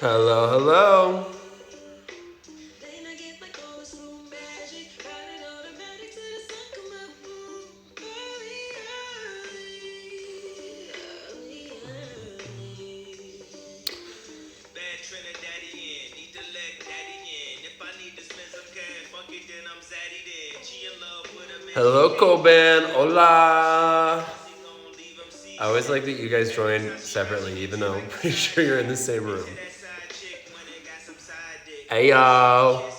Hello, hello. Hello, Coben. Hola. I always like that you guys join separately, even though I'm pretty sure you're in the same room. Hey, yo.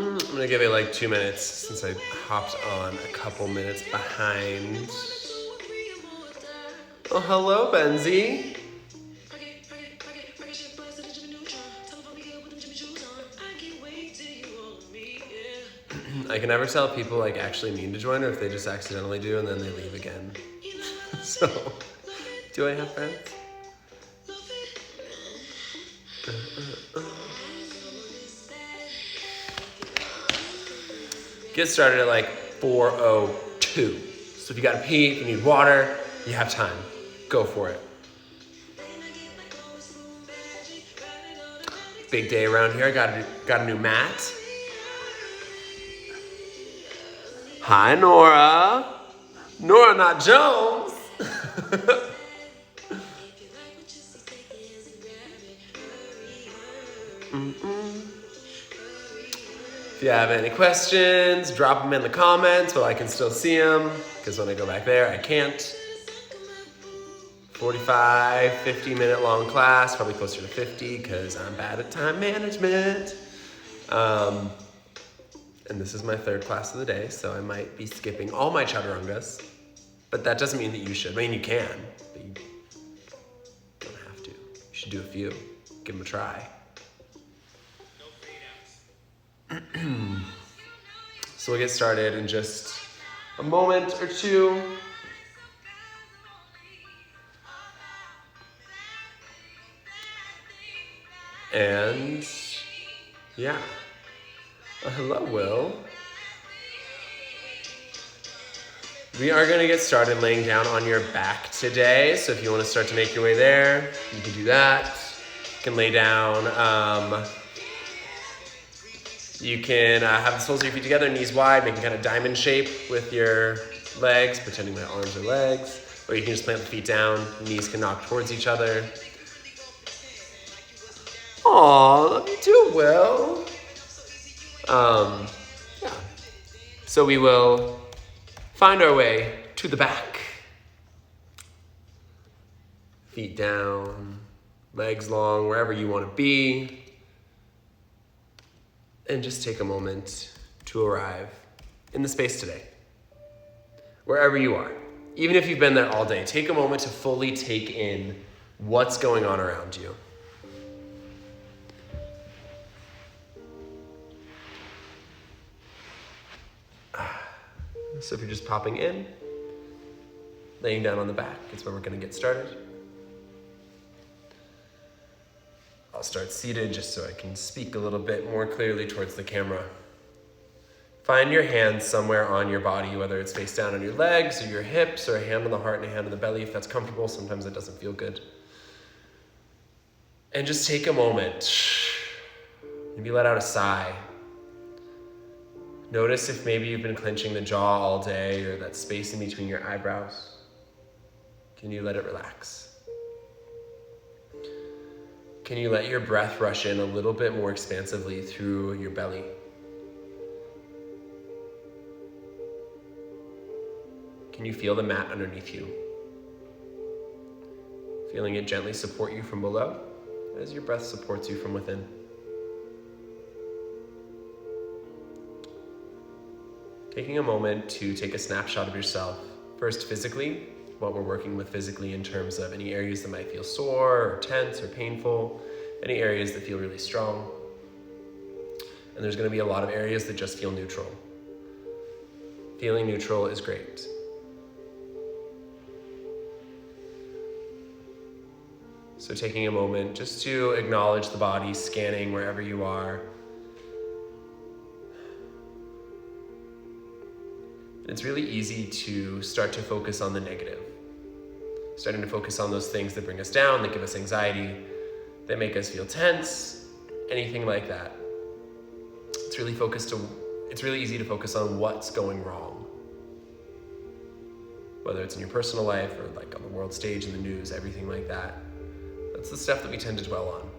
I'm gonna give it like 2 minutes since I hopped on a couple minutes behind. Oh, hello, Benzie. I can never tell if people like actually mean to join or if they just accidentally do and then they leave again. So, do I have friends? Get started at like 4:02. So if you gotta pee, if you need water, you have time. Go for it. Big day around here. Got a new mat. Hi, Nora. Nora, not Jones. If you have any questions, drop them in the comments while I can still see them, because when I go back there, I can't. 45, 50-minute long class, probably closer to 50, because I'm bad at time management. And this is my third class of the day, so I might be skipping all my chaturangas, but that doesn't mean that you should. I mean, you can, but you don't have to. You should do a few. Give them a try. So we'll get started in just a moment or two. And yeah. Hello, Will. We are going to get started laying down on your back today. So if you want to start to make your way there, you can do that. You can lay down. You can have the soles of your feet together, knees wide, making kind of diamond shape with your legs, pretending my arms are legs. Or you can just plant the feet down, knees can knock towards each other. Aw, love you too, Will. Yeah. So we will find our way to the back. Feet down, legs long, wherever you want to be. And just take a moment to arrive in the space today. Wherever you are. Even if you've been there all day, take a moment to fully take in what's going on around you. So if you're just popping in, laying down on the back is where we're going to get started. I'll start seated just so I can speak a little bit more clearly towards the camera. Find your hands somewhere on your body, whether it's face down on your legs or your hips, or a hand on the heart and a hand on the belly if that's comfortable. Sometimes it doesn't feel good. And just take a moment. Maybe let out a sigh. Notice if maybe you've been clenching the jaw all day or that space in between your eyebrows. Can you let it relax? Can you let your breath rush in a little bit more expansively through your belly? Can you feel the mat underneath you? Feeling it gently support you from below as your breath supports you from within. Taking a moment to take a snapshot of yourself, first physically, what we're working with physically in terms of any areas that might feel sore or tense or painful, any areas that feel really strong. And there's going to be a lot of areas that just feel neutral. Feeling neutral is great. So taking a moment just to acknowledge the body, scanning wherever you are. It's really easy to start to focus on the negative. Starting to focus on those things that bring us down, that give us anxiety, that make us feel tense, anything like that. It's really easy to focus on what's going wrong. Whether it's in your personal life or like on the world stage, in the news, everything like that. That's the stuff that we tend to dwell on.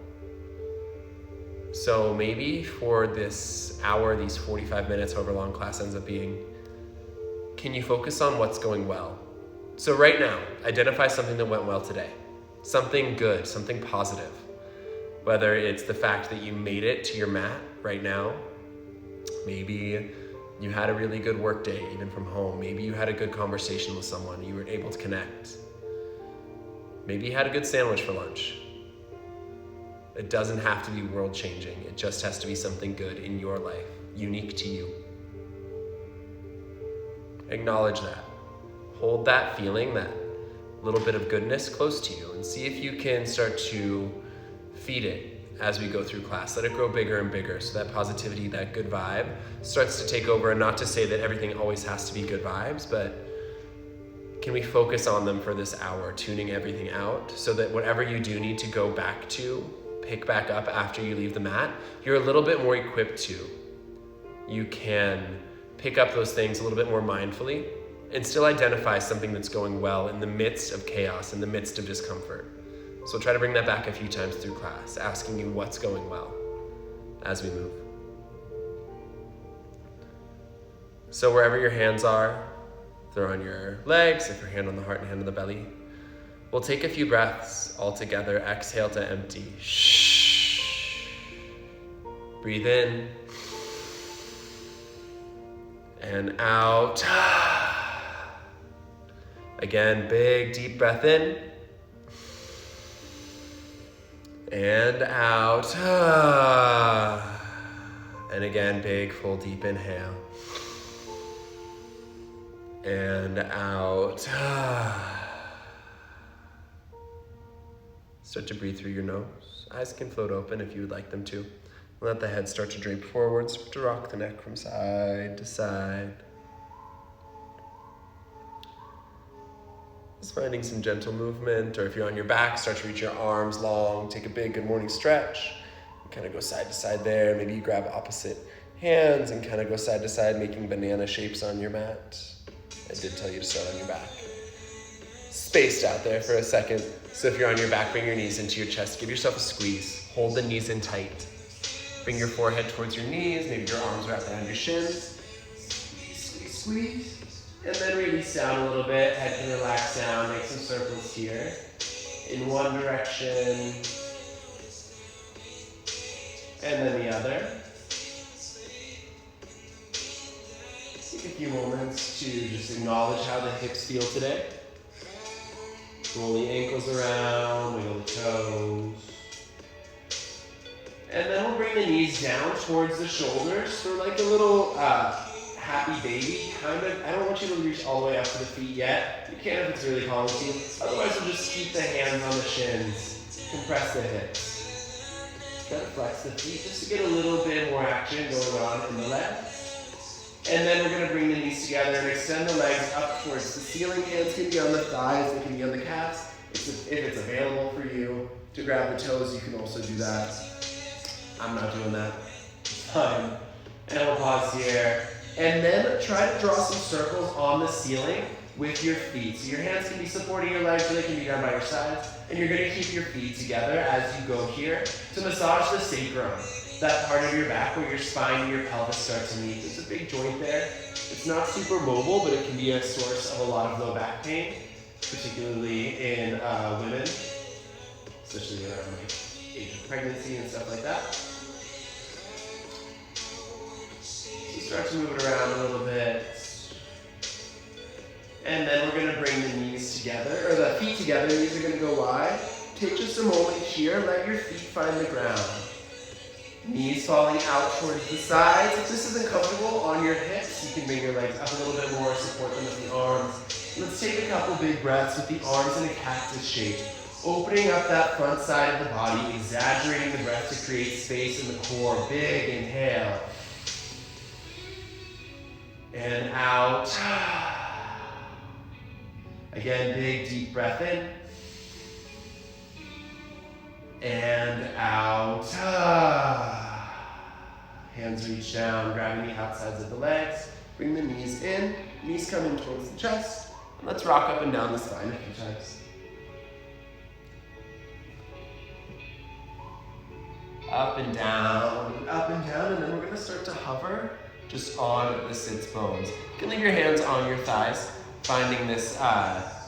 So maybe for this hour, these 45 minutes, however long class ends up being, can you focus on what's going well? So right now, identify something that went well today. Something good, something positive. Whether it's the fact that you made it to your mat right now, maybe you had a really good work day, even from home. Maybe you had a good conversation with someone, you were able to connect. Maybe you had a good sandwich for lunch. It doesn't have to be world-changing. It just has to be something good in your life, unique to you. Acknowledge that. Hold that feeling, that little bit of goodness close to you, and see if you can start to feed it as we go through class. Let it grow bigger and bigger so that positivity, that good vibe starts to take over. And not to say that everything always has to be good vibes, but can we focus on them for this hour, tuning everything out so that whatever you do need to go back to, pick back up after you leave the mat, you're a little bit more equipped to. You can pick up those things a little bit more mindfully and still identify something that's going well in the midst of chaos, in the midst of discomfort. So try to bring that back a few times through class, asking you what's going well as we move. So wherever your hands are, throw on your legs, if your hand on the heart and hand on the belly. We'll take a few breaths all together. Exhale to empty. Shh. Breathe in. And out. Again, big deep breath in. And out. And again, big full deep inhale. And out. Start to breathe through your nose. Eyes can float open if you would like them to. Let the head start to drape forward. Start to rock the neck from side to side. Just finding some gentle movement, or if you're on your back, start to reach your arms long. Take a big good morning stretch. Kind of go side to side there. Maybe you grab opposite hands and kind of go side to side, making banana shapes on your mat. I did tell you to start on your back. Spaced out there for a second. So if you're on your back, bring your knees into your chest. Give yourself a squeeze. Hold the knees in tight. Bring your forehead towards your knees. Maybe your arms wrap around your shins. Squeeze, squeeze. And then release down a little bit. Head can relax down. Make some circles here. In one direction. And then the other. Take a few moments to just acknowledge how the hips feel today. Roll the ankles around, wiggle the toes. And then we'll bring the knees down towards the shoulders for like a little happy baby, kind of. I don't want you to reach all the way up to the feet yet. You can if it's really calling to you. Otherwise, we'll just keep the hands on the shins. Compress the hips. Try to flex the feet just to get a little bit more action going on in the legs. And then we're going to bring the knees together and extend the legs up towards the ceiling. Hands can be on the thighs, they can be on the calves. If it's available for you to grab the toes, you can also do that. I'm not doing that. It's fine. And we'll pause here. And then try to draw some circles on the ceiling with your feet. So your hands can be supporting your legs, or they can be done by your sides. And you're going to keep your feet together as you go here to massage the sacrum. That part of your back where your spine and your pelvis start to meet. There's a big joint there. It's not super mobile, but it can be a source of a lot of low back pain, particularly in women, especially around like age of pregnancy and stuff like that. So start to move it around a little bit. And then we're going to bring the knees together, or the feet together, knees are gonna go wide. Take just a moment here, let your feet find the ground. Knees falling out towards the sides. If this isn't comfortable on your hips, you can bring your legs up a little bit more, support them with the arms. Let's take a couple big breaths with the arms in a cactus shape. Opening up that front side of the body, exaggerating the breath to create space in the core. Big inhale. And out. Again, big deep breath in. And out. Hands reach down, grabbing the outsides of the legs. Bring the knees in. Knees come in towards the chest. And let's rock up and down the spine a few times. Up and down, and then we're gonna start to hover just on the sits bones. You can leave your hands on your thighs, finding this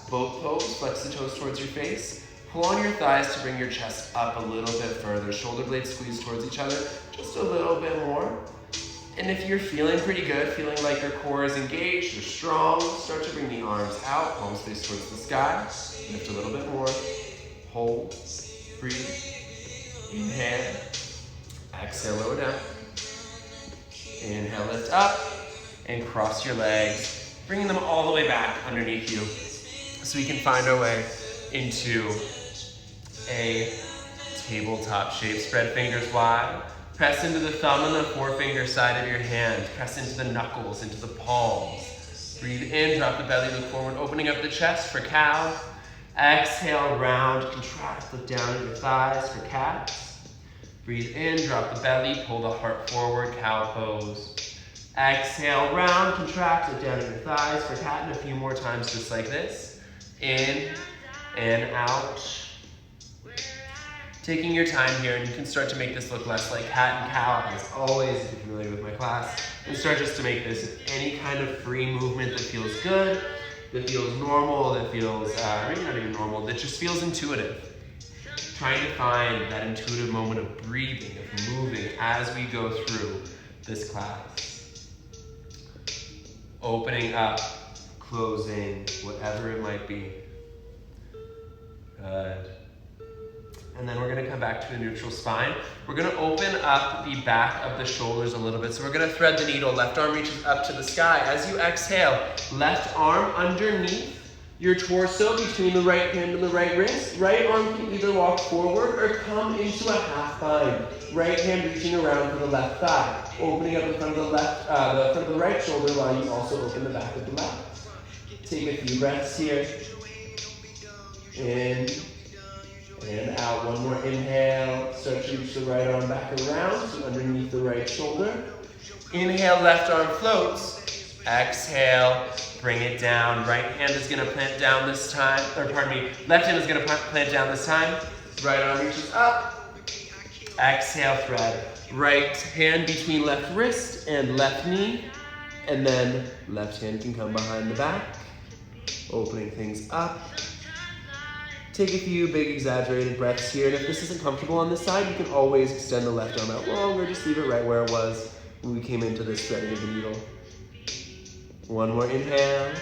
boat pose. Flex the toes towards your face. Pull on your thighs to bring your chest up a little bit further. Shoulder blades squeeze towards each other, just a little bit more. And if you're feeling pretty good, feeling like your core is engaged or strong, start to bring the arms out, palms face towards the sky. Lift a little bit more. Hold, breathe, inhale. Exhale, lower down. Inhale, lift up, and cross your legs, bringing them all the way back underneath you so we can find our way into a tabletop shape. Spread fingers wide. Press into the thumb and the forefinger side of your hand. Press into the knuckles, into the palms. Breathe in, drop the belly, look forward, opening up the chest for cow. Exhale, round, contract, look down at your thighs for cat. Breathe in, drop the belly, pull the heart forward, cow pose. Exhale, round, contract, look down at your thighs for cat, and a few more times just like this. In and out. Taking your time here, and you can start to make this look less like cat and cow, as always, if you're familiar with my class. And start just to make this any kind of free movement that feels good, that feels normal, that feels, maybe not even normal, that just feels intuitive. Trying to find that intuitive moment of breathing, of moving as we go through this class. Opening up, closing, whatever it might be. Good. And then we're gonna come back to a neutral spine. We're gonna open up the back of the shoulders a little bit. So we're gonna thread the needle. Left arm reaches up to the sky. As you exhale, left arm underneath your torso between the right hand and the right wrist. Right arm can either walk forward or come into a half bind. Right hand reaching around for the left thigh. Opening up the front of the left, the front of the right shoulder while you also open the back of the left. Take a few breaths here. In and out. One more inhale. Start to reach the right arm back around, so underneath the right shoulder. Inhale, left arm floats. Exhale, bring it down. Right hand is gonna plant down this time, or pardon me, left hand is gonna plant down this time. Right arm reaches up. Exhale, thread. Right hand between left wrist and left knee. And then left hand can come behind the back. Opening things up. Take a few big exaggerated breaths here. And if this isn't comfortable on this side, you can always extend the left arm out longer. Just leave it right where it was when we came into this threading of the needle. One more inhale.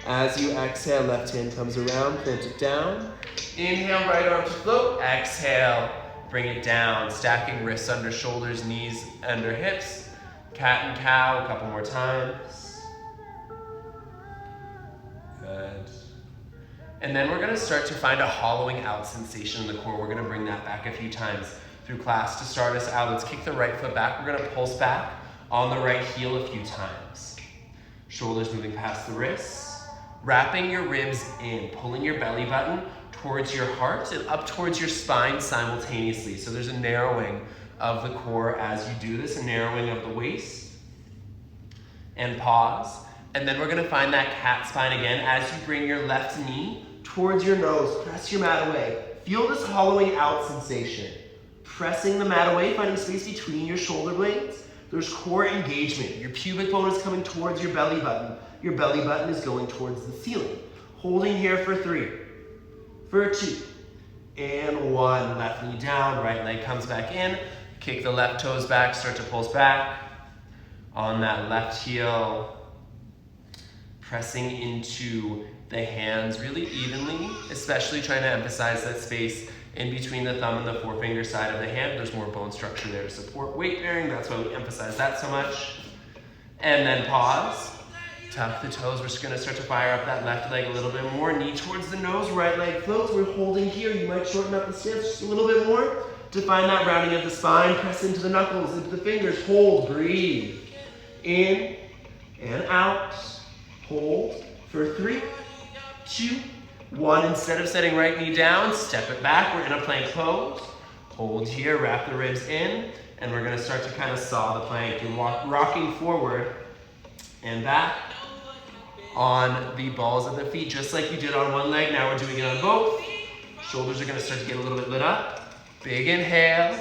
As you exhale, left hand comes around, plant it down. Inhale, right arm to float. Exhale, bring it down. Stacking wrists under shoulders, knees under hips. Cat and cow, a couple more times. Good. And then we're gonna start to find a hollowing out sensation in the core. We're gonna bring that back a few times through class. To start us out, let's kick the right foot back. We're gonna pulse back on the right heel a few times. Shoulders moving past the wrists. Wrapping your ribs in, pulling your belly button towards your heart and up towards your spine simultaneously. So there's a narrowing of the core as you do this, a narrowing of the waist. And pause. And then we're gonna find that cat spine again as you bring your left knee towards your nose. Press your mat away. Feel this hollowing out sensation. Pressing the mat away, finding space between your shoulder blades. There's core engagement. Your pubic bone is coming towards your belly button. Your belly button is going towards the ceiling. Holding here for 3, for 2, and 1. Left knee down, right leg comes back in. Kick the left toes back, start to pulse back. On that left heel, pressing into the hands really evenly, especially trying to emphasize that space in between the thumb and the forefinger side of the hand. There's more bone structure there to support weight bearing. That's why we emphasize that so much. And then pause. Tuck the toes. We're just gonna start to fire up that left leg a little bit more. Knee towards the nose, right leg floats. We're holding here. You might shorten up the stance just a little bit more to find that rounding of the spine. Press into the knuckles, into the fingers. Hold, breathe. In and out. Hold for 3, 2, 1. Instead of setting right knee down, step it back. We're in a plank pose. Hold here, wrap the ribs in, and we're gonna start to kind of saw the plank. You're rocking forward and back on the balls of the feet, just like you did on one leg. Now we're doing it on both. Shoulders are gonna start to get a little bit lit up. Big inhale,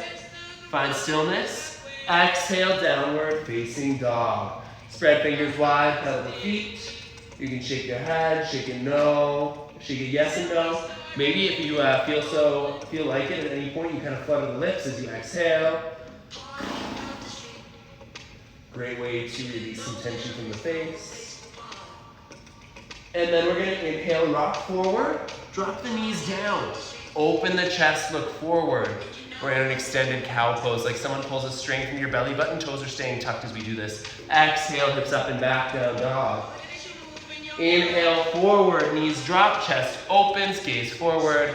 find stillness. Exhale, downward facing dog. Spread fingers wide, pedal the feet. You can shake your head, shake a no, shake a yes and no. Maybe if you feel like it at any point, you kind of flutter the lips as you exhale. Great way to release some tension from the face. And then we're gonna inhale, rock forward, drop the knees down. Open the chest, look forward. We're in an extended cow pose, like someone pulls a string from your belly button. Toes are staying tucked as we do this. Exhale, hips up and back, down dog. Inhale, forward, knees drop, chest opens, gaze forward.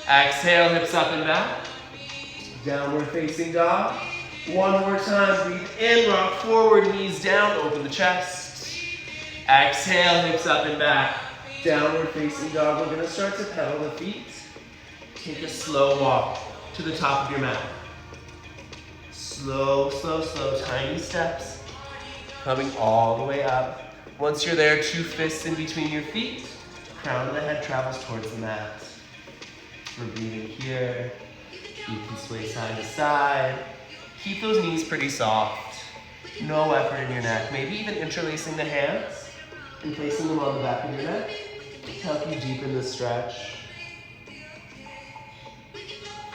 Exhale, hips up and back. Downward facing dog. One more time, breathe in, rock forward, knees down, open the chest. Exhale, hips up and back. Downward facing dog. We're gonna start to pedal the feet. Take a slow walk to the top of your mat. Slow, slow, slow, tiny steps. Coming all the way up. Once you're there, 2 fists in between your feet. Crown of the head travels towards the mat. We're breathing here. You can sway side to side. Keep those knees pretty soft. No effort in your neck. Maybe even interlacing the hands and placing them on the back of your neck to help you deepen the stretch.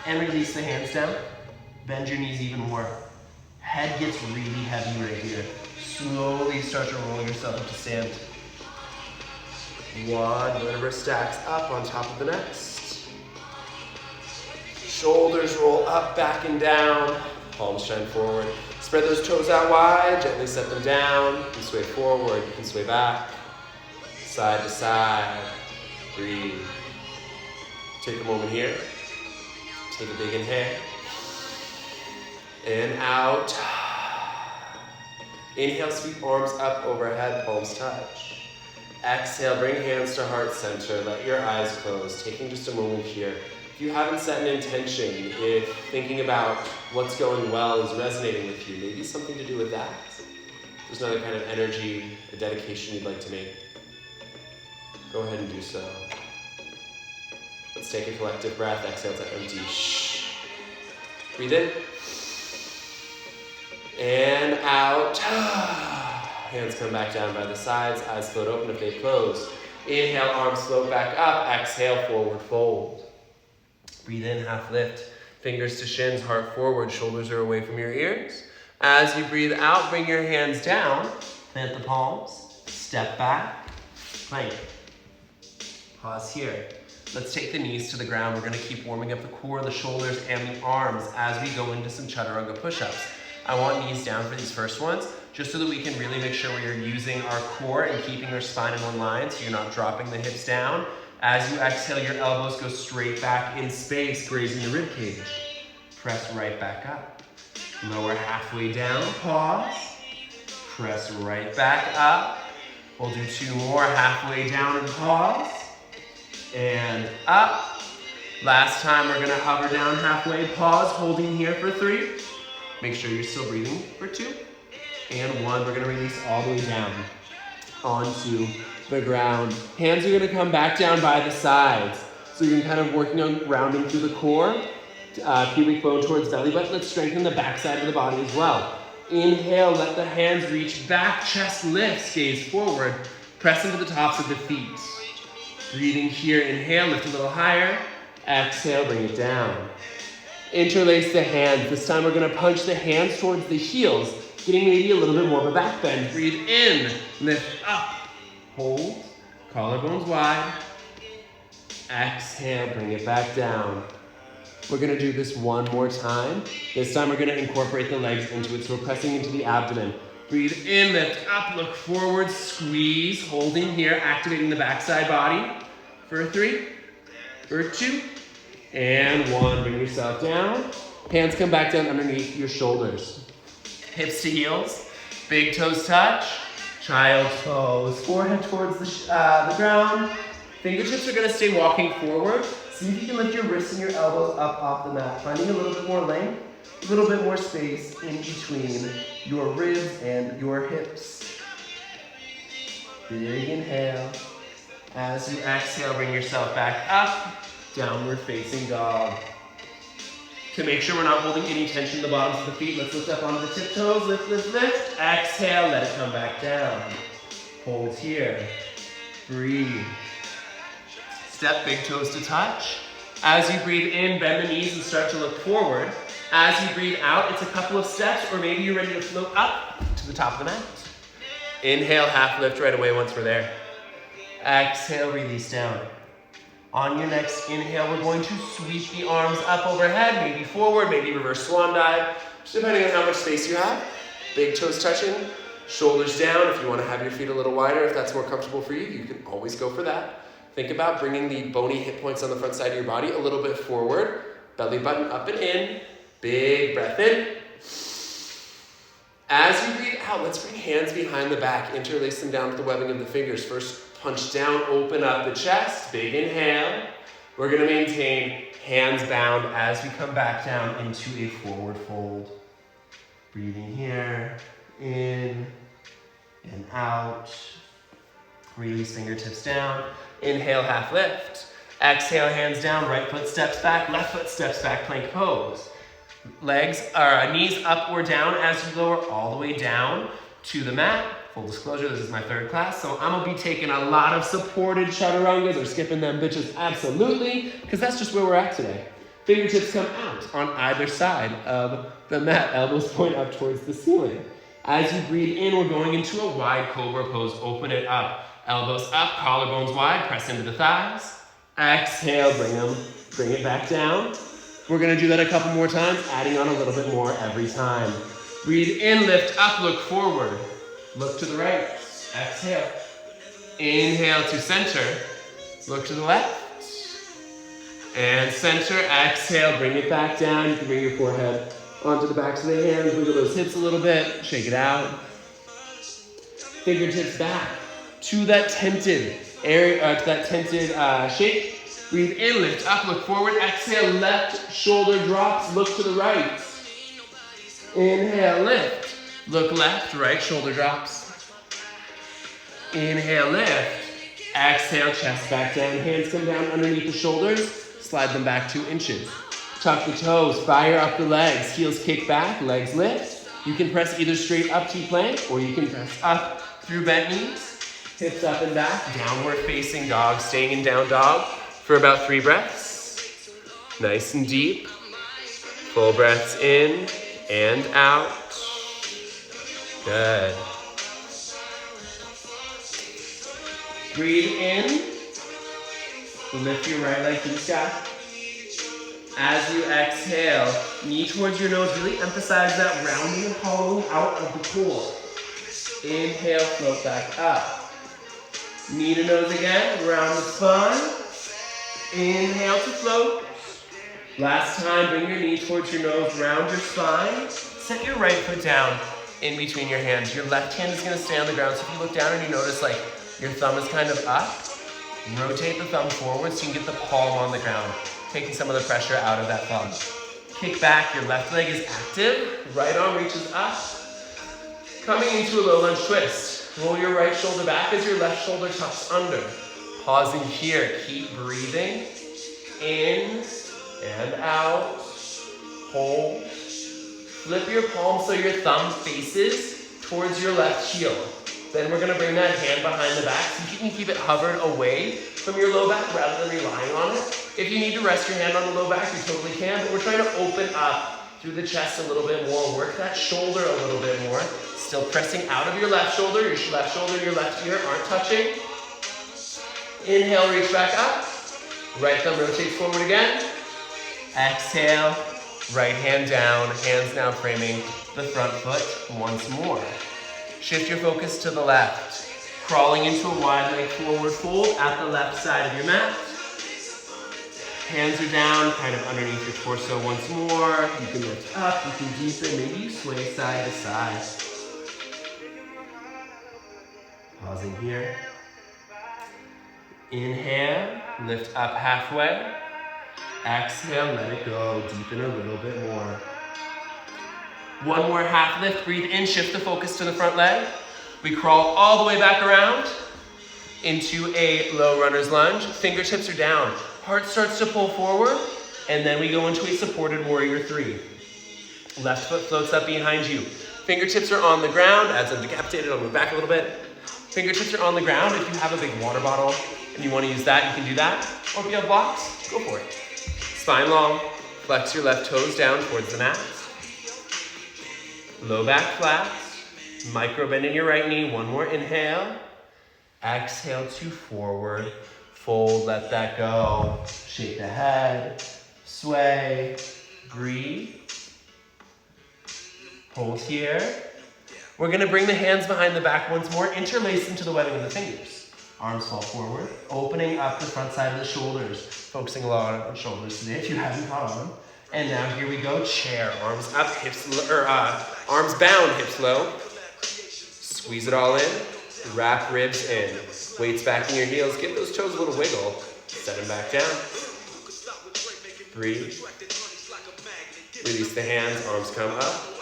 And release the hands down. Bend your knees even more. Head gets really heavy right here. Slowly start to roll yourself up to stand. One vertebra stacks up on top of the next. Shoulders roll up, back and down. Palms shine forward. Spread those toes out wide. Gently set them down. You can sway forward. You can sway back. Side to side. Breathe. Take a moment here. Take a big inhale. In, out. Inhale, sweep arms up overhead, palms touch. Exhale, bring hands to heart center. Let your eyes close. Taking just a moment here. If you haven't set an intention, if thinking about what's going well is resonating with you, maybe something to do with that. There's another kind of energy, a dedication you'd like to make. Go ahead and do so. Let's take a collective breath. Exhale to empty. Shh. Breathe in. And out. Hands come back down by the sides. Eyes float open if they close. Inhale, arms float back up. Exhale, forward fold. Breathe in, half lift. Fingers to shins, heart forward. Shoulders are away from your ears. As you breathe out, bring your hands down. Plant the palms. Step back. Plank. Pause here. Let's take the knees to the ground. We're gonna keep warming up the core, the shoulders, and the arms as we go into some chaturanga push-ups. I want knees down for these first ones, just so that we can really make sure we are using our core and keeping our spine in one line, so you're not dropping the hips down. As you exhale, your elbows go straight back in space, grazing the rib cage. Press right back up. Lower halfway down, pause. Press right back up. We'll do 2 more, halfway down and pause. And up. Last time, we're gonna hover down halfway, pause, holding here for 3. Make sure you're still breathing for 2. And 1, we're gonna release all the way down onto the ground. Hands are gonna come back down by the sides. So you're kind of working on rounding through the core, pubic bone towards belly button. Let's strengthen the back side of the body as well. Inhale, let the hands reach back, chest lifts, gaze forward. Press into the tops of the feet. Breathing here, inhale, lift a little higher. Exhale, bring it down. Interlace the hands. This time we're gonna punch the hands towards the heels, getting maybe a little bit more of a back bend. Breathe in, lift up, hold, Collarbones wide. Exhale, bring it back down. We're gonna do this one more time. This time we're gonna incorporate the legs into it, so we're pressing into the abdomen. Breathe in, lift up, look forward, squeeze, holding here, activating the backside body. For 3, for 2, and 1. Bring yourself down. Hands come back down underneath your shoulders. Hips to heels, big toes touch, child's pose. Forehead towards the ground. Fingertips are gonna stay walking forward. See if you can lift your wrists and your elbows up off the mat, finding a little bit more length, a little bit more space in between your ribs and your hips. Big inhale. As you exhale, bring yourself back up, downward facing dog. To make sure we're not holding any tension in the bottoms of the feet, let's lift up onto the tiptoes, lift, lift, lift. Exhale, let it come back down. Hold here, breathe. Step big toes to touch. As you breathe in, bend the knees and start to look forward. As you breathe out, it's a couple of steps, or maybe you're ready to float up to the top of the mat. Inhale, half lift right away once we're there. Exhale, release down. On your next inhale, we're going to sweep the arms up overhead, maybe forward, maybe reverse swan dive, just depending on how much space you have. Big toes touching, shoulders down. If you want to have your feet a little wider, if that's more comfortable for you, you can always go for that. Think about bringing the bony hip points on the front side of your body a little bit forward. Belly button up and in. Big breath in. As you breathe out, let's bring hands behind the back. Interlace them down with the webbing of the fingers. First, punch down, open up the chest. Big inhale. We're going to maintain hands bound as we come back down into a forward fold. Breathing here. In and out. Release fingertips down. Inhale, half lift. Exhale, hands down, right foot steps back, left foot steps back, plank pose. Knees up or down as you lower all the way down to the mat. Full disclosure, this is my third class, so I'm gonna be taking a lot of supported chaturangas or skipping them bitches, absolutely, because that's just where we're at today. Fingertips come out on either side of the mat, elbows point up towards the ceiling. As you breathe in, we're going into a wide cobra pose, open it up. Elbows up, collarbones wide, press into the thighs. Exhale, bring it back down. We're gonna do that a couple more times, adding on a little bit more every time. Breathe in, lift up, look forward. Look to the right, exhale. Inhale to center, look to the left. And center, exhale, bring it back down. You can bring your forehead onto the backs of the hands, wiggle those hips a little bit, shake it out. Fingertips back to that tented area, shape. Breathe in, lift up, look forward. Exhale, left shoulder drops, look to the right. Inhale, lift. Look left, right shoulder drops. Inhale, lift. Exhale, chest back down. Hands come down underneath the shoulders. Slide them back 2 inches. Tuck the toes, fire up the legs. Heels kick back, legs lift. You can press either straight up to plank or you can press up through bent knees. Hips up and back, downward facing dog, staying in down dog for about 3 breaths. Nice and deep. Full breaths in and out. Good. Breathe in. Lift your right leg to the sky. As you exhale, knee towards your nose. Really emphasize that rounding and hollowing out of the core. Inhale, float back up. Knee to nose again, round the spine. Inhale to float. Last time, bring your knee towards your nose, round your spine. Set your right foot down in between your hands. Your left hand is gonna stay on the ground. So if you look down and you notice like your thumb is kind of up, rotate the thumb forward so you can get the palm on the ground, taking some of the pressure out of that thumb. Kick back, your left leg is active, right arm reaches up. Coming into a low lunge twist. Roll your right shoulder back as your left shoulder tucks under. Pausing here, keep breathing. In and out. Hold. Flip your palm so your thumb faces towards your left heel. Then we're gonna bring that hand behind the back so you can keep it hovered away from your low back rather than relying on it. If you need to rest your hand on the low back, you totally can, but we're trying to open up through the chest a little bit more. Work that shoulder a little bit more. Still pressing out of your left shoulder and your left ear aren't touching. Inhale, reach back up. Right thumb rotates forward again. Exhale, right hand down. Hands now framing the front foot once more. Shift your focus to the left. Crawling into a wide leg forward fold at the left side of your mat. Hands are down, kind of underneath your torso once more. You can lift up, you can deepen, maybe you sway side to side. Pausing here. Inhale, lift up halfway. Exhale, let it go, deepen a little bit more. One more half lift, breathe in, shift the focus to the front leg. We crawl all the way back around into a low runner's lunge. Fingertips are down. Heart starts to pull forward, and then we go into a supported warrior three. Left foot floats up behind you. Fingertips are on the ground. As I'm decapitated, I'll move back a little bit. Fingertips are on the ground. If you have a big water bottle and you want to use that, you can do that. Or if you have blocks, go for it. Spine long. Flex your left toes down towards the mat. Low back flat. Micro bend in your right knee. One more inhale. Exhale to forward. Fold, let that go. Shake the head. Sway. Breathe. Hold here. We're going to bring the hands behind the back once more. Interlace them to the webbing of the fingers. Arms fall forward. Opening up the front side of the shoulders. Focusing a lot on shoulders today if you haven't caught on. And now here we go. Chair. Arms up, arms bound, hips low. Squeeze it all in. Wrap ribs in. Weights back in your heels. Give those toes a little wiggle. Set them back down. Breathe. Release the hands. Arms come up.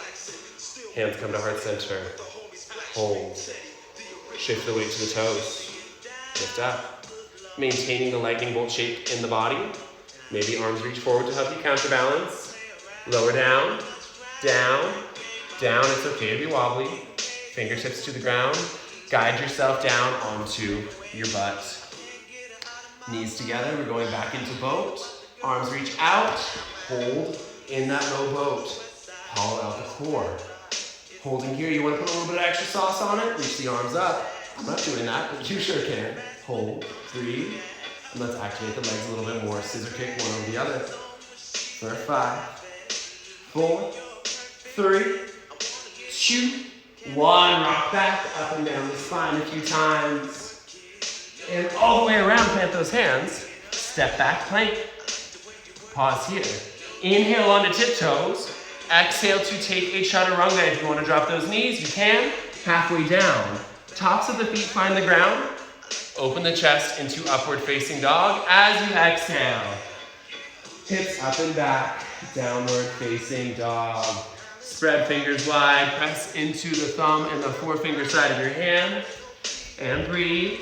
Hands come to heart center. Hold. Shift the weight to the toes. Lift up. Maintaining the lightning bolt shape in the body. Maybe arms reach forward to help you counterbalance. Lower down. Down. Down. It's okay to be wobbly. Fingertips to the ground. Guide yourself down onto your butt. Knees together. We're going back into boat. Arms reach out. Hold in that low boat. Hollow out the core. Holding here. You want to put a little bit of extra sauce on it. Reach the arms up. I'm not doing that, but you sure can. Hold. Breathe. And let's activate the legs a little bit more. Scissor kick one over the other. For 5, 4, 3, 2, 1. Rock back, up and down the spine a few times. And all the way around, plant those hands. Step back, plank. Pause here. Inhale onto tiptoes. Exhale to take a chaturanga. If you want to drop those knees, you can. Halfway down. Tops of the feet find the ground. Open the chest into upward facing dog as you exhale. Hips up and back, downward facing dog. Spread fingers wide, press into the thumb and the forefinger side of your hand. And breathe,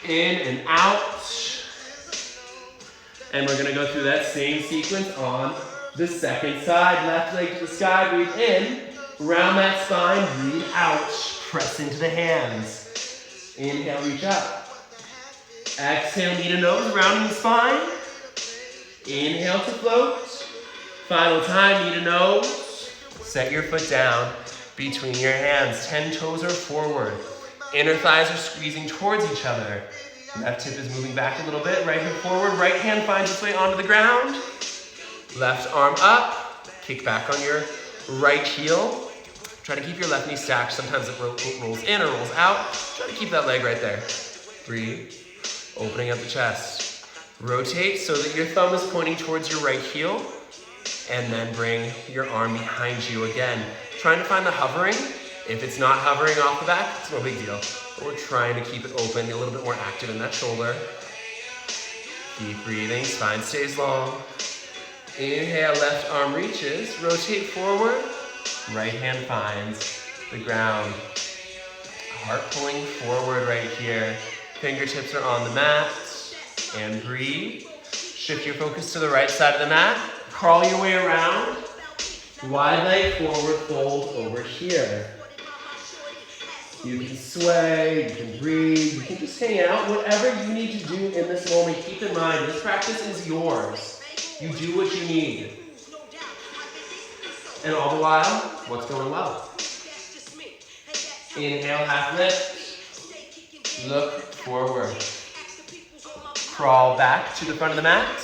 in and out. And we're gonna go through that same sequence on the second side. Left leg to the sky, breathe in. Round that spine, breathe out. Press into the hands. Inhale, reach up. Exhale, knee to nose, rounding the spine. Inhale to float. Final time, knee to nose. Set your foot down between your hands. 10 toes are forward. Inner thighs are squeezing towards each other. Left hip is moving back a little bit. Right hip forward. Right hand finds its way onto the ground. Left arm up. Kick back on your right heel. Try to keep your left knee stacked. Sometimes it rolls in or rolls out. Try to keep that leg right there. Breathe. Opening up the chest. Rotate so that your thumb is pointing towards your right heel. And then bring your arm behind you again. Trying to find the hovering. If it's not hovering off the back, it's no big deal. But we're trying to keep it open, a little bit more active in that shoulder. Keep breathing, spine stays long. Inhale, left arm reaches. Rotate forward. Right hand finds the ground. Heart pulling forward right here. Fingertips are on the mat. And breathe. Shift your focus to the right side of the mat. Crawl your way around. Wide leg forward, fold over here. You can sway, you can breathe, you can just hang out. Whatever you need to do in this moment, keep in mind, this practice is yours. You do what you need. And all the while, what's going well? Inhale, half lift. Look forward. crawl back to the front of the mat.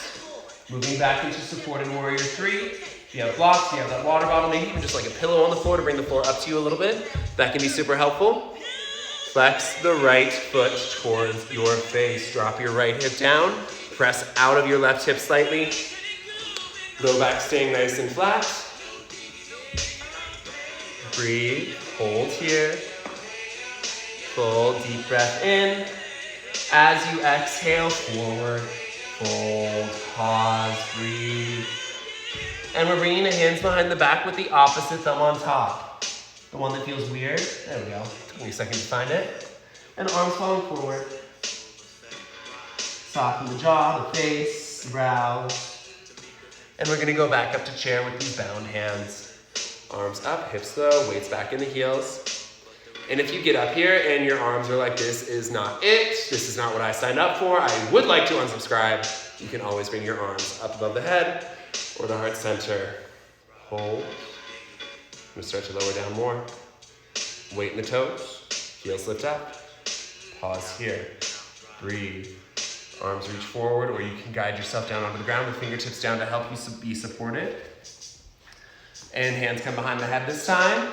Moving back into supported warrior 3. If you have blocks, you have that water bottle, maybe even just like a pillow on the floor to bring the floor up to you a little bit. That can be super helpful. Flex the right foot towards your face. Drop your right hip down. Press out of your left hip slightly. Low back staying nice and flat. Breathe, hold here. Full deep breath in. As you exhale, forward, fold, pause, breathe. And we're bringing the hands behind the back with the opposite thumb on top. The one that feels weird. There we go. Took me a second to find it. And arms falling forward. Soften the jaw, the face, the brows. And we're gonna go back up to chair with these bound hands. Arms up, hips low, weights back in the heels. And if you get up here and your arms are like, this is not it, this is not what I signed up for, I would like to unsubscribe, you can always bring your arms up above the head or the heart center. Hold. I'm gonna start to lower down more. Weight in the toes, heels lift up. Pause here. Breathe. Arms reach forward, or you can guide yourself down onto the ground with fingertips down to help you be supported. And hands come behind the head this time.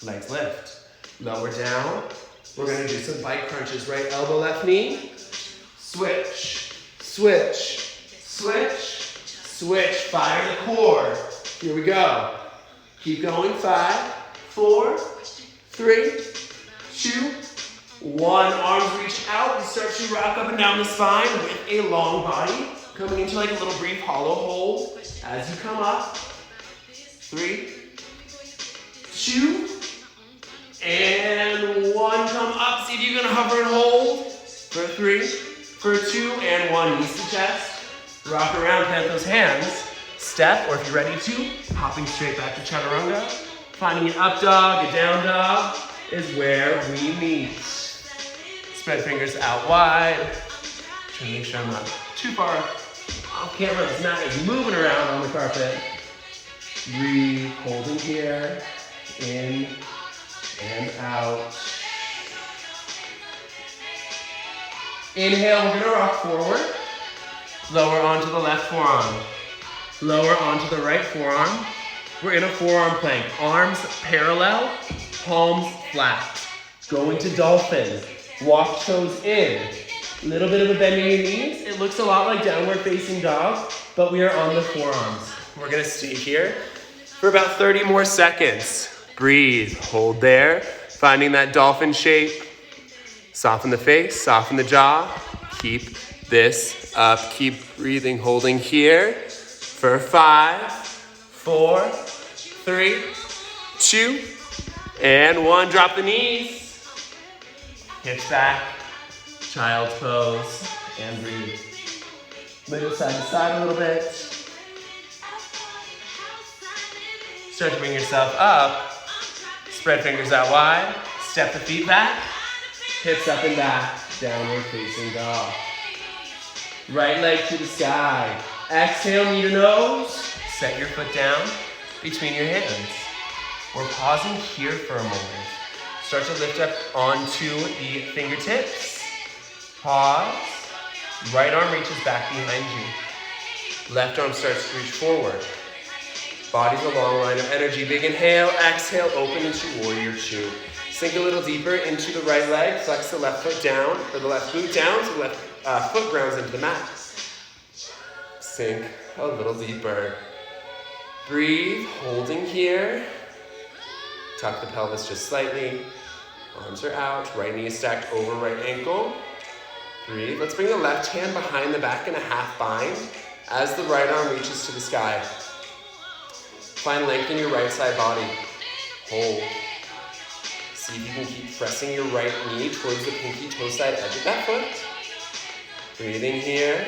Legs lift. Lower down. We're gonna do some bike crunches. Right elbow, left knee. Switch, switch, switch, switch. Fire the core. Here we go. Keep going. 5, 4, 3, 2, 1. Arms reach out and start to rock up and down the spine with a long body. Coming into like a little brief hollow hold as you come up. 3, 2, and 1. Come up. See if you can hover and hold. For 3, for 2, and 1. Knees to chest. Rock around, plant those hands. Step, or if you're ready to, hopping straight back to chaturanga. Finding an up dog, a down dog is where we meet. Spread fingers out wide. Try to make sure I'm not too far off camera. This mat is moving around on the carpet. Breathe, holding here. In and out. Inhale, we're gonna rock forward. Lower onto the left forearm. Lower onto the right forearm. We're in a forearm plank. Arms parallel, palms flat. Going to dolphin. Walk toes in. Little bit of a bend in your knees. It looks a lot like downward facing dog, but we are on the forearms. We're gonna stay here for about 30 more seconds. Breathe, hold there. Finding that dolphin shape. Soften the face, soften the jaw. Keep this up, keep breathing, holding here for 5, 4, 3, 2, and 1. Drop the knees. Hips back, child's pose, and breathe. Wiggle side to side a little bit. Start to bring yourself up. Spread fingers out wide. Step the feet back. Hips up and back. Downward facing dog. Right leg to the sky. Exhale, knee to nose. Set your foot down between your hands. We're pausing here for a moment. Start to lift up onto the fingertips. Pause. Right arm reaches back behind you. Left arm starts to reach forward. Body's a long line of energy. Big inhale, exhale, open into warrior 2. Sink a little deeper into the right leg. Flex the left foot down, or the left boot down, so the left foot grounds into the mat. Sink a little deeper. Breathe, holding here. Tuck the pelvis just slightly. Arms are out. Right knee is stacked over right ankle. Breathe. Let's bring the left hand behind the back in a half bind as the right arm reaches to the sky. Find length in your right side body. Hold. See if you can keep pressing your right knee towards the pinky toe side edge of that foot. Breathing here.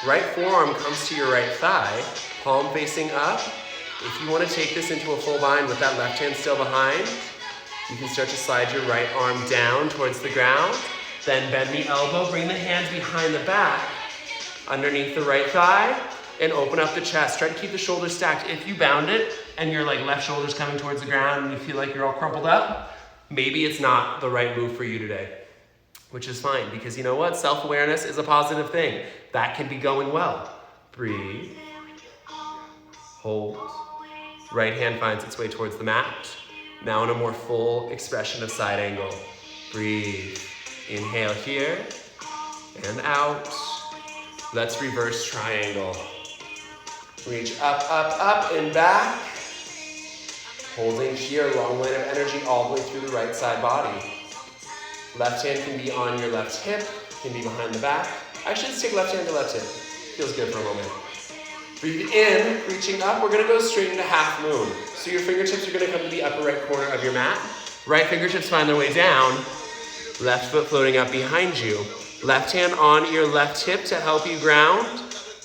Right forearm comes to your right thigh, palm facing up. If you want to take this into a full bind with that left hand still behind, you can start to slide your right arm down towards the ground. Then bend the elbow, bring the hands behind the back, underneath the right thigh, and open up the chest. Try to keep the shoulders stacked. If you bound it and your left shoulder's coming towards the ground and you feel like you're all crumpled up, maybe it's not the right move for you today. which is fine because you know what? Self-awareness is a positive thing. That can be going well. Breathe. Hold. Right hand finds its way towards the mat. Now in a more full expression of side angle. Breathe. Inhale here and out. Let's reverse triangle. Reach up, up, up and back. Holding here, long line of energy all the way through the right side body. Left hand can be on your left hip, can be behind the back. Actually, let's take left hand to left hip. Feels good for a moment. Breathe in, reaching up. We're gonna go straight into half moon. So your fingertips are gonna come to the upper right corner of your mat. Right fingertips find their way down. Left foot floating up behind you. Left hand on your left hip to help you ground.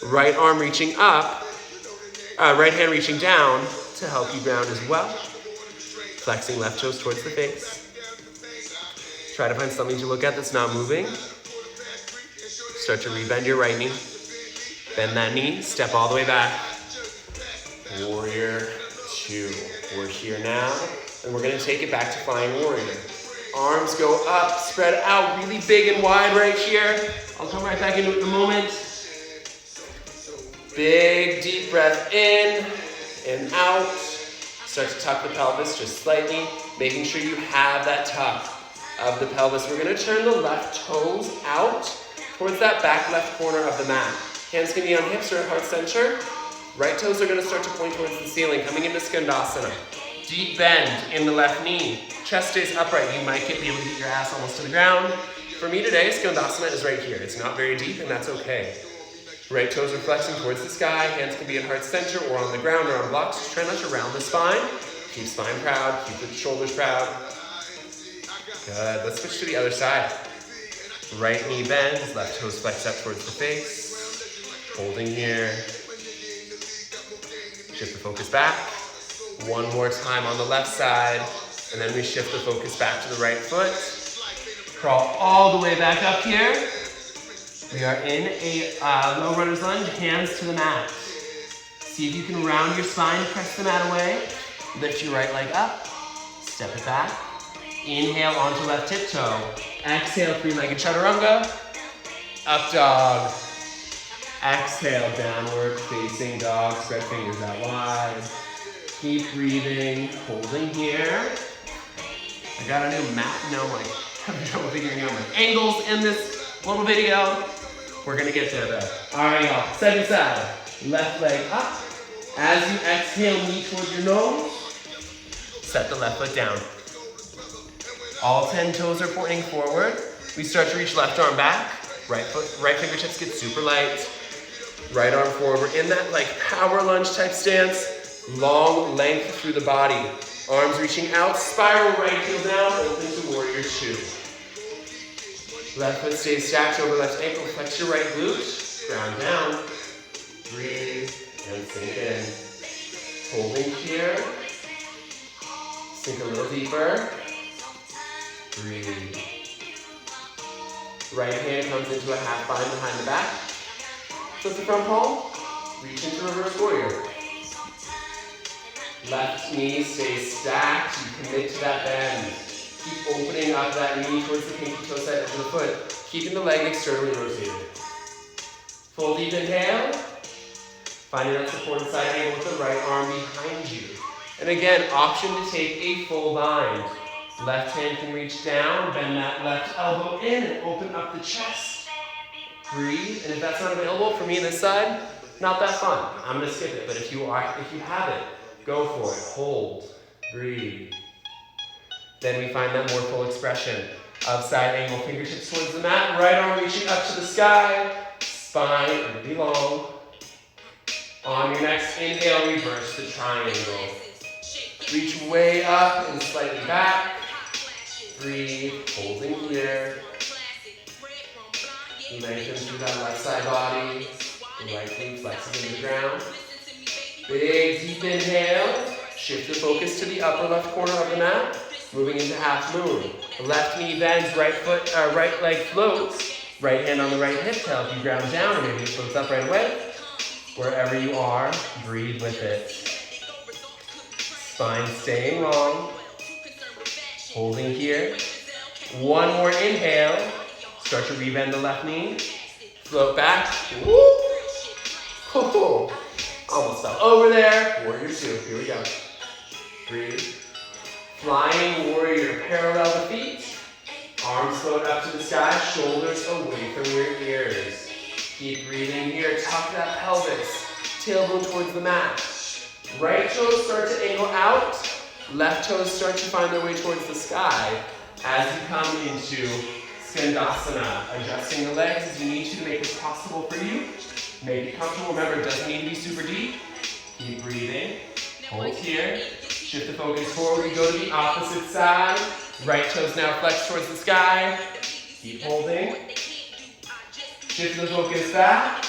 Right arm reaching up. Right hand reaching down to help you ground as well. Flexing left toes towards the face. Try to find something to look at that's not moving. Start to rebend your right knee. Bend that knee, step all the way back. Warrior two. We're here now, and we're gonna take it back to flying warrior. Arms go up, spread out, really big and wide right here. I'll come right back into it in a moment. Big, deep breath in and out. Start to tuck the pelvis just slightly, making sure you have that tuck of the pelvis. We're gonna turn the left toes out towards that back left corner of the mat. Hands can be on hips or at heart center. Right toes are gonna start to point towards the ceiling, coming into Skandasana. Deep bend in the left knee. Chest stays upright. You might be able to get your ass almost to the ground. For me today, Skandasana is right here. It's not very deep, and that's okay. Right toes are flexing towards the sky. Hands can be at heart center or on the ground or on blocks. Just try not to round the spine. Keep spine proud. Keep the shoulders proud. Good. Let's switch to the other side. Right knee bends. Left toes flex up towards the face. Holding here. Shift the focus back. One more time on the left side. And then we shift the focus back to the right foot. Crawl all the way back up here. We are in a low runner's lunge, hands to the mat. See if you can round your spine, press the mat away. Lift your right leg up, step it back. Inhale onto left tiptoe. Exhale, three-legged chaturanga. Up dog. Exhale, downward facing dog. Spread fingers out wide. Keep breathing, holding here. I got a new mat. No, I'm having trouble figuring out my angles in this little video. We're gonna get there though. All right, y'all, second side. Left leg up. As you exhale, knee towards your nose. Set the left foot down. All 10 toes are pointing forward. We start to reach left arm back. Right fingertips get super light. Right arm forward. We're in that like power lunge type stance. Long length through the body. Arms reaching out, spiral right heel down, open to warrior two. Left foot stays stacked over left ankle. Flex your right glute. Ground down. Breathe and sink in. Holding here. Sink a little deeper. Breathe. Right hand comes into a half bind behind the back. Flip the front palm. Reach into reverse warrior. Left knee stays stacked. You commit to that bend. Keep opening up that knee towards the pinky toe side of the foot, keeping the leg externally rotated. Full deep inhale. Finding that supported side angle with the right arm behind you. And again, option to take a full bind. Left hand can reach down, bend that left elbow in and open up the chest. Breathe, and if that's not available for me this side, not that fun. I'm gonna skip it, but if you have it, go for it. Hold, breathe. Then we find that more full expression of side angle, fingertips towards the mat, right arm reaching up to the sky, spine really long. On your next inhale, reverse the triangle. Reach way up and slightly back. Breathe, holding here. Lengthen through that left side body. The right glute flexes into the ground. Big deep inhale. Shift the focus to the upper left corner of the mat. Moving into half moon. Left knee bends, right leg floats. Right hand on the right hip to help you ground down, or maybe it floats up right away. Wherever you are, breathe with it. Spine staying long. Holding here. One more inhale. Start to rebend the left knee. Float back. Woo! Oh, almost fell over there. Warrior 2. Here we go. Breathe. Flying warrior. Parallel the feet. Arms float up to the sky. Shoulders away from your ears. Keep breathing here. Tuck that pelvis. Tailbone towards the mat. Right toes start to angle out. Left toes start to find their way towards the sky as you come into Skandasana. Adjusting the legs as you need to make this possible for you. Make it comfortable. Remember, it doesn't need to be super deep. Keep breathing. Hold here. Shift the focus forward. We go to the opposite side. Right toes now flex towards the sky. Keep holding. Shift the focus back.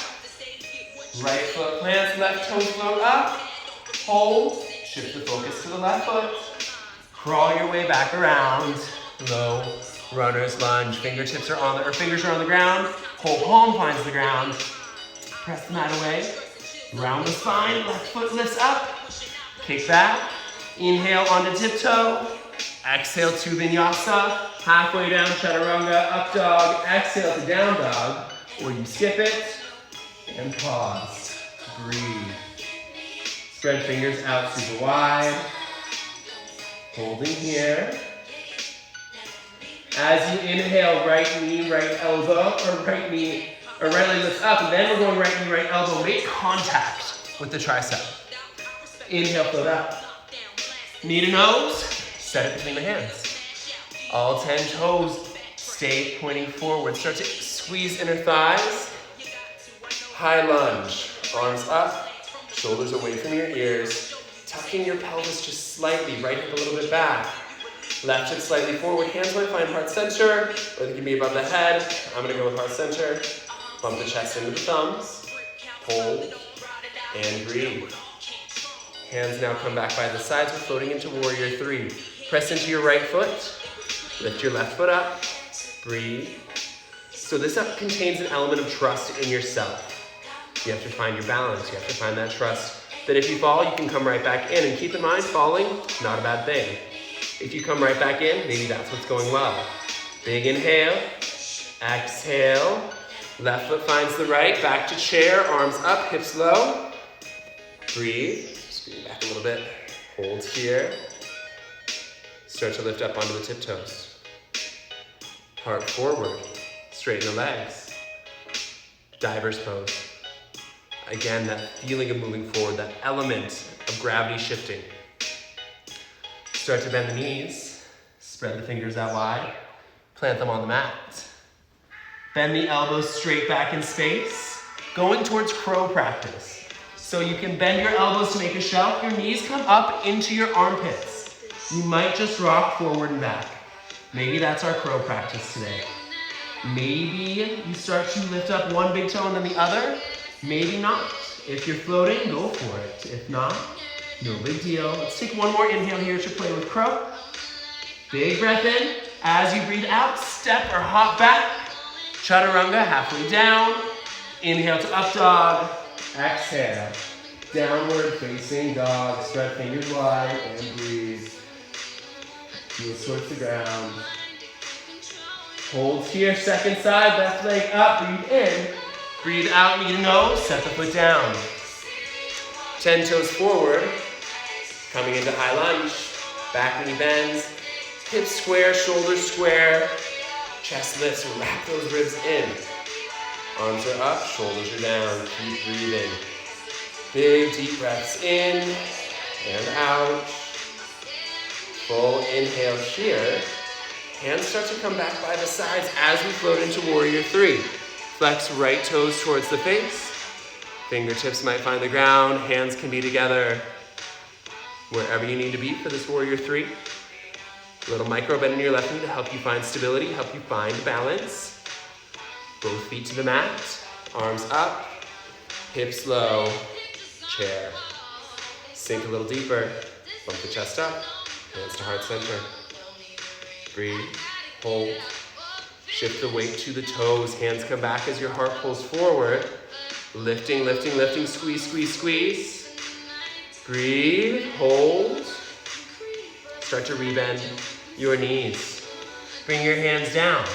Right foot plants, left toe float up. Hold. Shift the focus to the left foot. Crawl your way back around. Low runner's lunge. Fingertips are on the, fingers are on the ground. Whole palm finds the ground. Press the mat away. Round the spine. Left foot lifts up. Kick back. Inhale onto tiptoe. Exhale to vinyasa. Halfway down, chaturanga, up dog. Exhale to down dog. Or you skip it. And pause. Breathe. Spread fingers out super wide. Holding here. As you inhale, right knee, right elbow, or right knee, or right leg lifts up, and then we're going right knee, right elbow. Make contact with the tricep. Inhale, float up. Knee to nose, set it between the hands. All 10 toes stay pointing forward. Start to squeeze inner thighs. High lunge, arms up, shoulders away from your ears. Tucking your pelvis just slightly, right hip a little bit back. Left hip slightly forward, hands might find heart center, or they can be above the head. I'm gonna go with heart center. Bump the chest into the thumbs. Hold, and breathe. Hands now come back by the sides. We're floating into warrior 3. Press into your right foot. Lift your left foot up. Breathe. So this contains an element of trust in yourself. You have to find your balance. You have to find that trust that if you fall, you can come right back in. And keep in mind, falling, not a bad thing. If you come right back in, maybe that's what's going well. Big inhale. Exhale. Left foot finds the right. Back to chair. Arms up, hips low. Breathe. Scooting back a little bit. Hold here. Start to lift up onto the tiptoes. Heart forward. Straighten the legs. Diver's pose. Again, that feeling of moving forward, that element of gravity shifting. Start to bend the knees. Spread the fingers out wide. Plant them on the mat. Bend the elbows straight back in space. Going towards crow practice. So you can bend your elbows to make a shelf. Your knees come up into your armpits. You might just rock forward and back. Maybe that's our crow practice today. Maybe you start to lift up one big toe and then the other. Maybe not. If you're floating, go for it. If not, no big deal. Let's take one more inhale here to play with crow. Big breath in. As you breathe out, step or hop back. Chaturanga, halfway down. Inhale to up dog. Exhale. Downward facing dog. Spread fingers wide and breathe. Heels towards the ground. Hold here, second side, left leg up, breathe in. Breathe out, knee to nose, set the foot down. 10 toes forward, coming into high lunge. Back knee bends, hips square, shoulders square. Chest lifts, wrap those ribs in. Arms are up, shoulders are down, keep breathing. Big deep breaths in and out. Full inhale here. Hands start to come back by the sides as we float into warrior 3. Flex right toes towards the face. Fingertips might find the ground. Hands can be together wherever you need to be for this warrior 3. A little micro bend in your left knee to help you find stability, help you find balance. Both feet to the mat. Arms up. Hips low. Chair. Sink a little deeper. Bump the chest up. Hands to heart center. Breathe, hold, shift the weight to the toes. Hands come back as your heart pulls forward. Lifting, lifting, lifting, squeeze, squeeze, squeeze. Breathe, hold. Start to rebend your knees. Bring your hands down.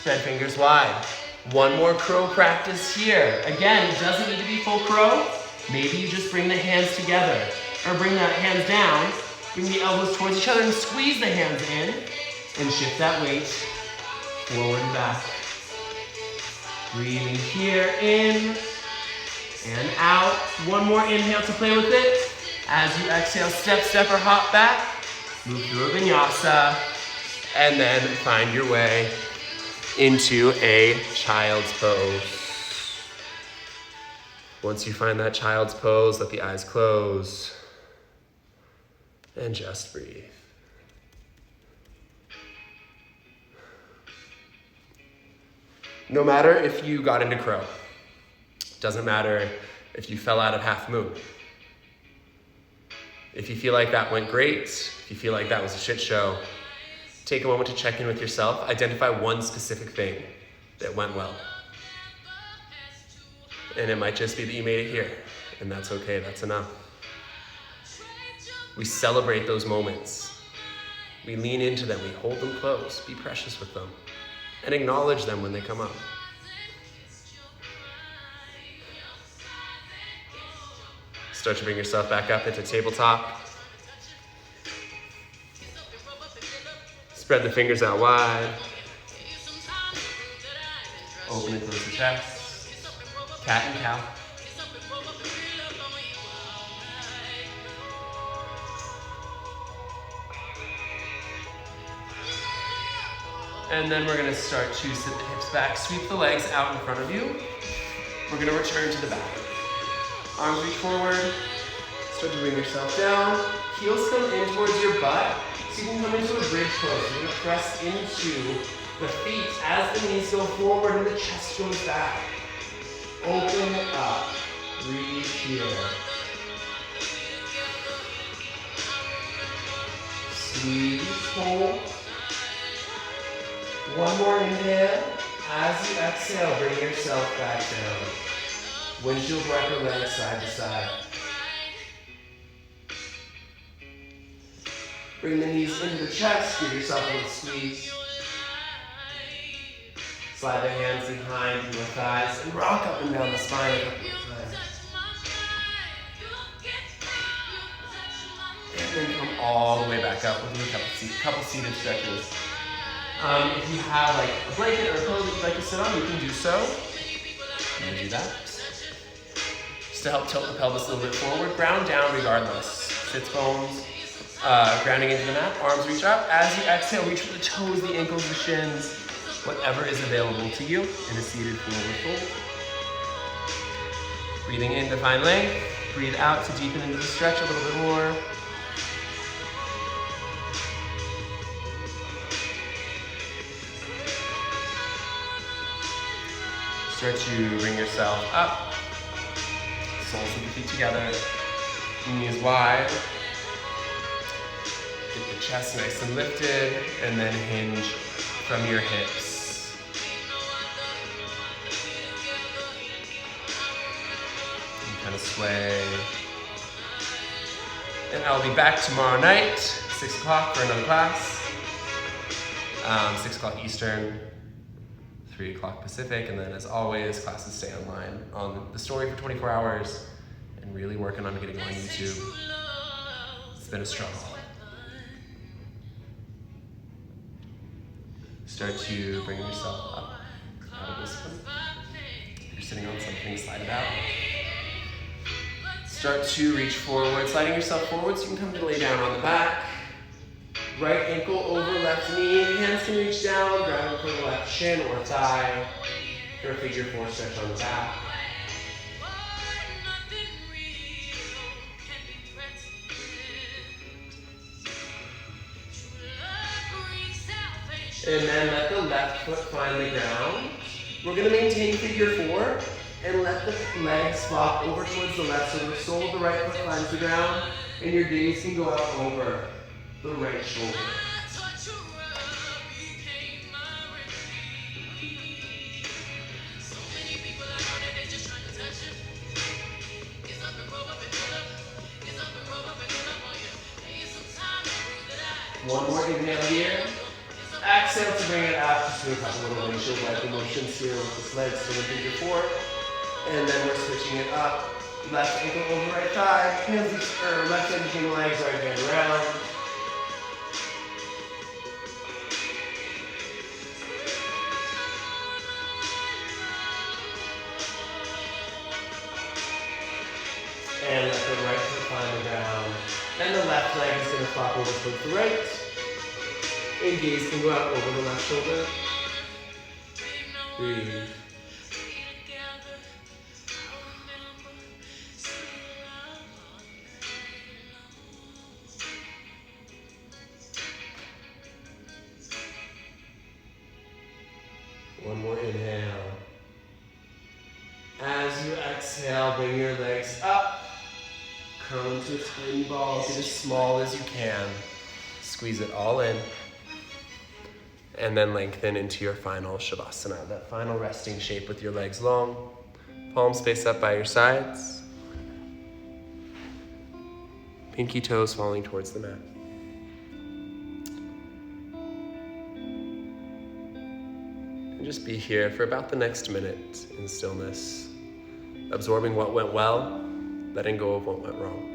Spread fingers wide. One more crow practice here. Again, it doesn't need to be full crow. Maybe you just bring the hands together, or bring the hands down, bring the elbows towards each other and squeeze the hands in, and shift that weight forward and back. Breathing here, in and out. One more inhale to play with it. As you exhale, step, step, or hop back. Move through a vinyasa, and then find your way into a child's pose. Once you find that child's pose, let the eyes close and just breathe. No matter if you got into crow, doesn't matter if you fell out of half moon. If you feel like that went great, if you feel like that was a shit show, take a moment to check in with yourself. Identify one specific thing that went well. And it might just be that you made it here, and that's okay, that's enough. We celebrate those moments. We lean into them, we hold them close, be precious with them, and acknowledge them when they come up. Start to bring yourself back up into tabletop. Spread the fingers out wide. Open and close the chest. Cat and cow. And then we're going to start to sit the hips back, sweep the legs out in front of you. We're going to return to the back. Arms reach forward. Start to bring yourself down. Heels come in towards your butt. So you can come into a bridge pose. You're going to press into the feet as the knees go forward and the chest goes back. Open up. Breathe here. Squeeze, hold. One more inhale. As you exhale, bring yourself back down. Windshield wiper legs side to side. Bring the knees into the chest. Give yourself a little squeeze. Slide the hands behind your thighs and rock up and down the spine a couple of times. And then come all the way back up. We'll do a couple seated stretches. If you have like a blanket or a pillow that you'd like to sit on, you can do so. I'm going to do that. Just to help tilt the pelvis a little bit forward. Ground down regardless. Sits bones. Grounding into the mat. Arms reach up. As you exhale, reach for the toes, the ankles, the shins. Whatever is available to you in a seated forward fold. Breathing in to find length. Breathe out to deepen into the stretch a little bit more. Start to bring yourself up. Soles of the feet together. Knees wide. Get the chest nice and lifted, and then hinge from your hips. Kind of sway. And I'll be back tomorrow night, 6 o'clock for another class. 6 o'clock Eastern, 3 o'clock Pacific, and then as always, classes stay online on the story for 24 hours and really working on getting on YouTube. It's been a struggle. Start to bring yourself up out of this one. If you're sitting on something, slide it out. Start to reach forward, sliding yourself forward so you can come to lay down on the back. Right ankle over left knee, hands can reach down, grounding for the left shin or thigh for a figure 4 stretch on the back. And then let the left foot find the ground. We're going to maintain figure 4 and let the legs flop over towards the left so the sole of the right foot finds the ground and your gaze can go out over the right shoulder. One more inhale here. Exhale to bring it up. Just do a couple little windshield wiper motions here with this leg still in figure 4. And then we're switching it up. Left ankle over right thigh. Hands or left hand between the legs, right hand around. And let the right foot find the ground. Then the left leg is going to flop over towards the right. And gaze can go out over the left shoulder. Breathe. One more inhale. As you exhale, bring your legs up. Curl into a spring ball. Get as small as you can. Squeeze it all in. And then lengthen into your final Shavasana, that final resting shape with your legs long. Palms face up by your sides. Pinky toes falling towards the mat. And just be here for about the next minute in stillness, absorbing what went well, letting go of what went wrong.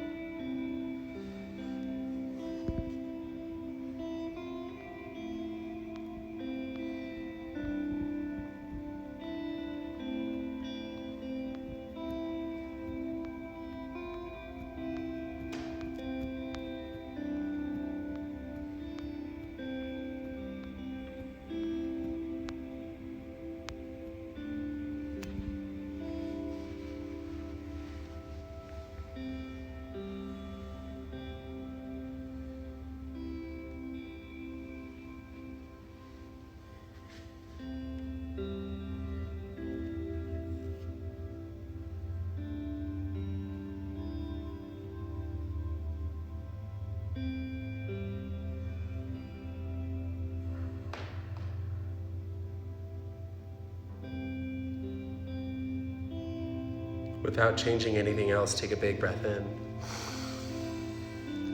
Without changing anything else, take a big breath in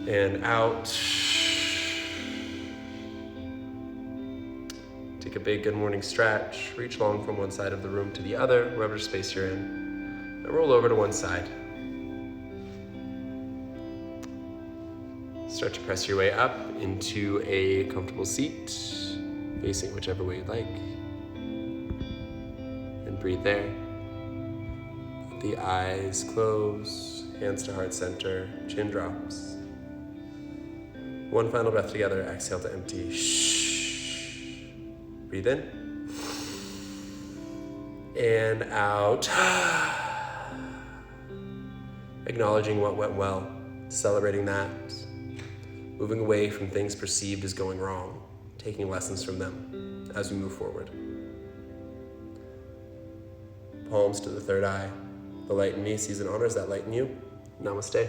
and out. Take a big good morning stretch. Reach long from one side of the room to the other, wherever space you're in. And roll over to one side. Start to press your way up into a comfortable seat, facing whichever way you'd like. And breathe there. The eyes close, hands to heart center, chin drops. One final breath together, exhale to empty. Shh. Breathe in. And out. Acknowledging what went well, celebrating that. Moving away from things perceived as going wrong, taking lessons from them as we move forward. Palms to the third eye. The light in me sees and honors that light in you. Namaste.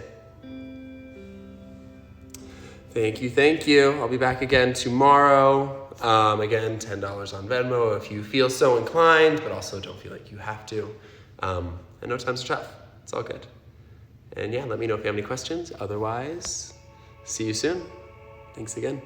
Thank you, thank you. I'll be back again tomorrow. Again, $10 on Venmo if you feel so inclined, but also don't feel like you have to. I know times are tough. It's all good. And yeah, let me know if you have any questions. Otherwise, see you soon. Thanks again.